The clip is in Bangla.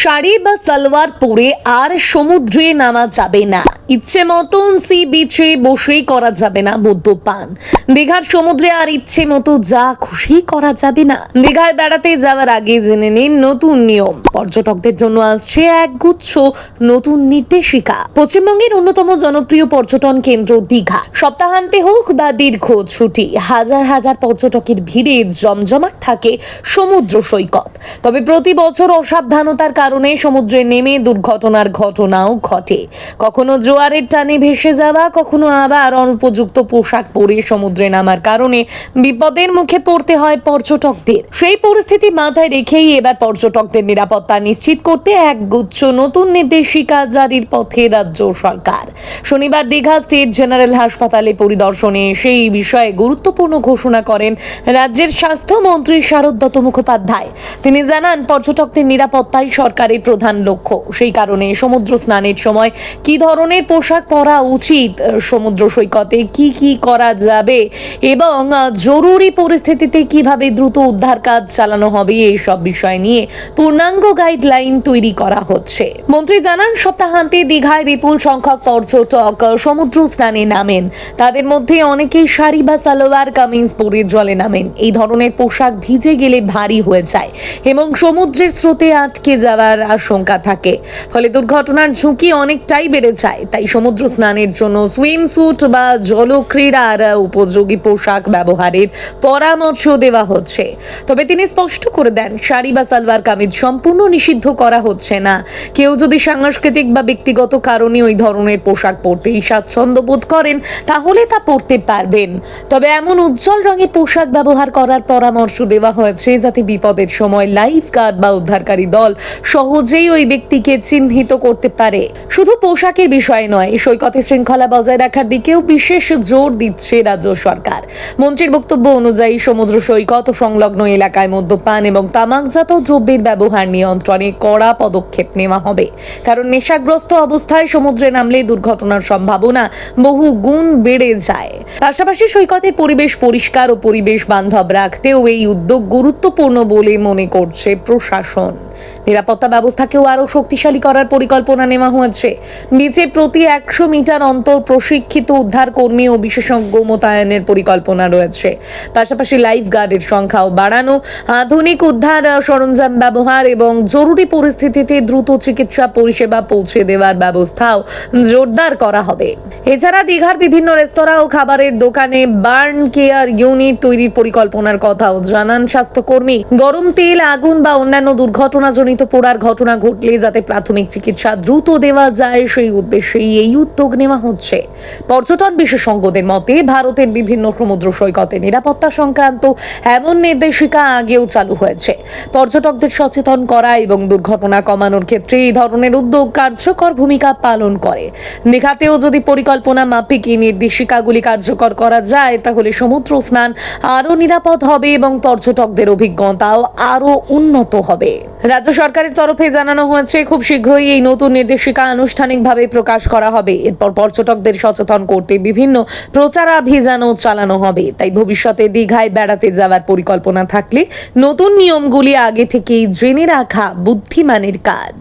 শাড়ি বা সালোয়ার পরে আর সমুদ্রে নামা যাবে না। ইচ্ছে মতন সি বিচে বসেই করা যাবে না মদ্যপান। দীঘার সমুদ্রে আর ইচ্ছে মতো যা খুশি করা যাবে না। দীঘায় বেড়াতে যাওয়ার আগে জেনে নিন নতুন নিয়ম। পর্যটকদের জন্য আসছে একগুচ্ছ নতুন নির্দেশিকা। পশ্চিমবঙ্গের অন্যতম জনপ্রিয় পর্যটন কেন্দ্র দীঘা। সপ্তাহান্তে হোক বা দীর্ঘ ছুটি, হাজার হাজার পর্যটকের ভিড়ে জমজমাট থাকে সমুদ্র সৈকত। তবে প্রতি বছর অসাবধানতার কারণে সমুদ্রে নেমে দুর্ঘটনার ঘটনাও ঘটে। কখনো জোয়ারের টানে ভেসে যাওয়া, কখনো আবার অনুপযুক্ত পোশাক পরে সমুদ্রে নামার কারণে বিপদের মুখে পড়তে হয় পর্যটকদের। সেই পরিস্থিতি মাথায় রেখেই এবার পর্যটকদের নিরাপত্তা নিশ্চিত করতে একগুচ্ছ নতুন নির্দেশিকা জারির পথে রাজ্য সরকার। শনিবার দীঘা স্টেট জেনারেল হাসপাতালে পরিদর্শনে এসে এই বিষয়ে গুরুত্বপূর্ণ ঘোষণা করেন রাজ্যের স্বাস্থ্যমন্ত্রী শারদ দত্ত মুখোপাধ্যায়। তিনি জানান, পর্যটকদের নিরাপত্তাই সরকারের প্রধান লক্ষ্য। সেই কারণে সমুদ্র স্নানের সময় কি ধরনের পোশাক পরা উচিত, সমুদ্র সৈকতে কি কি করা যাবে এবং জরুরি পরিস্থিতিতে কিভাবে দ্রুত উদ্ধার কাজ চালানো হবে, এই সব বিষয় নিয়ে পূর্ণাঙ্গ গাইডলাইন তৈরি করা হচ্ছে। মন্ত্রী জানান, সপ্তাহান্তে দীঘায় বিপুল সংখ্যক পর্যটক সমুদ্র স্নানে নামেন। তাদের মধ্যে অনেকেই শাড়ি বা সালোয়ার কামিজ পরে জলে নামেন। এই ধরনের পোশাক ভিজে গেলে ভারী হয়ে যায় এবং সমুদ্রের স্রোতে আটকে যাওয়ার আশঙ্কা থাকে, ফলে দুর্ঘটনার ঝুঁকি অনেকটাই বেড়ে যায়। তাই সমুদ্র স্নানের জন্য সুইম স্যুট বা জলক্রীড়ার উপযোগী পোশাক ব্যবহারের পরামর্শ দেওয়া হচ্ছে। তবে তিনি স্পষ্ট করে দেন, শাড়ি বা সালোয়ার কামিজ সম্পূর্ণ নিষিদ্ধ করা হচ্ছে না। কেউ যদি সাংস্কৃতিক বা ব্যক্তিগত কারণে ওই ধরনের পোশাক পরতেই স্বাচ্ছন্দ্য বোধ করেন, তাহলে তা পরতে পারবেন। তবে এমন উজ্জ্বল রঙের পোশাক ব্যবহার করার পরামর্শ দেওয়া হয়েছে যাতে বিপদের সময় লাইফ গার্ড বা উদ্ধারকারী দল সহজেই ওই ব্যক্তিকে চিহ্নিত করতে পারে। শুধু পোশাকের বিষয় নয়, সৈকতে শৃঙ্খলা বজায় রাখার দিকেও বিশেষ জোর দিচ্ছে রাজ্য সরকার। মন্ত্রীর বক্তব্য অনুযায়ী সমুদ্র সৈকত ও সংলগ্ন এলাকায় মদ্যপান এবং তামাকজাত দ্রব্যের ব্যবহার নিয়ন্ত্রণে কড়া পদক্ষেপ নেওয়া হবে। কারণ নেশাগ্রস্ত অবস্থায় সমুদ্রে নামলে দুর্ঘটনার সম্ভাবনা বহু গুণ বেড়ে যায়। পাশাপাশি সৈকতের পরিবেশ পরিষ্কার ও পরিবেশ বান্ধব রাখতেও এই উদ্যোগ গুরুত্বপূর্ণ বলে মনে করছে প্রশাসন। নিরাপত্তা ব্যবস্থাকেও আরো শক্তিশালী করার পরিকল্পনা নেওয়া হয়েছে। বিচে প্রতি 100 মিটার অন্তর প্রশিক্ষিত উদ্ধার কর্মী ও বিশেষজ্ঞ মোতায়েনের পরিকল্পনা রয়েছে। পাশাপাশি লাইফ গার্ডের সংখ্যাও বাড়ানো, আধুনিক উদ্ধার সরঞ্জাম ব্যবহার এবং জরুরি পরিস্থিতিতে দ্রুত চিকিৎসা পরিষেবা পৌঁছে দেওয়ার ব্যবস্থাও জোরদার করা হবে। এছাড়া দীঘার বিভিন্ন রেস্তোরাঁ ও খাবারের দোকানে বার্ন কেয়ার ইউনিট তৈরির পরিকল্পনার কথাও জানান স্বাস্থ্যকর্মী। গরম তেল, আগুন বা অন্যান্য দুর্ঘটনাজনিত পোড়ার ঘটনা ঘটলে যাতে প্রাথমিক চিকিৎসা দ্রুত দেওয়া যায়, সেই উদ্দেশ্যেই এই উদ্যোগ নেওয়া হচ্ছে। পর্যটন বিশেষজ্ঞদের মতে, ভারতের বিভিন্ন সমুদ্র সৈকতে নিরাপত্তা সংক্রান্ত এমন নির্দেশিকা আগেও চালু হয়েছে। পর্যটকদের সচেতন করা এবং দুর্ঘটনা কমানোর ক্ষেত্রে এই ধরনের উদ্যোগ কার্যকর ভূমিকা পালন করে। দীঘাতেও যদি পরিকল্পনা মাফিক এই নির্দেশিকাগুলি কার্যকর করা যায়, তাহলে সমুদ্র স্নান আরো নিরাপদ হবে এবং পর্যটকদের অভিজ্ঞতাও আরো উন্নত হবে। রাজ্য সরকারের তরফে জানানো হয়েছে, খুব শীঘ্রই এই নতুন নির্দেশিকা আনুষ্ঠানিকভাবে প্রকাশ করা হবে। এরপর পর্যটকদের সচেতন করতে বিভিন্ন প্রচারাভিযানও চালানো হবে। তাই ভবিষ্যতে দীঘায় বেড়াতে যাওয়ার পরিকল্পনা থাকলে নতুন নিয়মগুলি আগে থেকেই জেনে রাখা বুদ্ধিমানের কাজ।